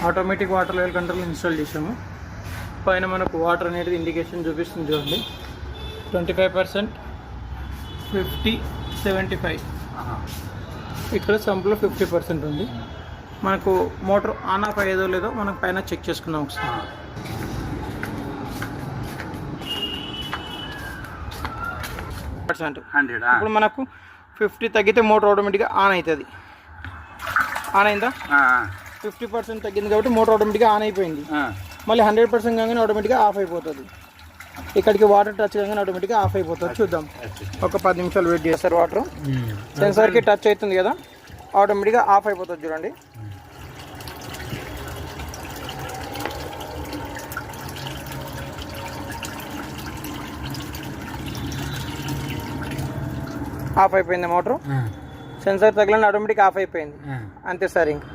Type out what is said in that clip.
Automatic water level control install చేసాము. పైన మనకు వాటర్ అనేది ఇండికేషన్ చూపిస్తుంది చూడండి. 25%, 50, 75. ఇక్కడ సంపులో 50% ఉంది. మనకు మోటార్ ఆన్ ఆఫ్ అయ్యేదో లేదో మనం పైన చెక్ చేసుకుందాం ఒకసారి. ఇప్పుడు మనకు 50 తగ్గితే మోటార్ ఆటోమేటిక్గా ఆన్ అవుతుంది. ఆన్ అయిందా? 50% తగ్గింది కాబట్టి మోటార్ ఆటోమేటిక్గా ఆన్ అయిపోయింది. మళ్ళీ 100% కాగానే ఆటోమేటిక్గా ఆఫ్ అయిపోతుంది. ఇక్కడికి వాటర్ టచ్ కాగానే ఆటోమేటిక్గా ఆఫ్ అయిపోతుంది. చూద్దాం, ఒక 10 నిమిషాలు వెయిట్ చేస్తారు. వాటర్ సెన్సార్కి టచ్ అవుతుంది కదా, ఆటోమేటిక్గా ఆఫ్ అయిపోతుంది. చూడండి, ఆఫ్ అయిపోయింది మోటార్. సెన్సార్ తగిలిన ఆటోమేటిక్ ఆఫ్ అయిపోయింది. అంతే సార్. ఇంకా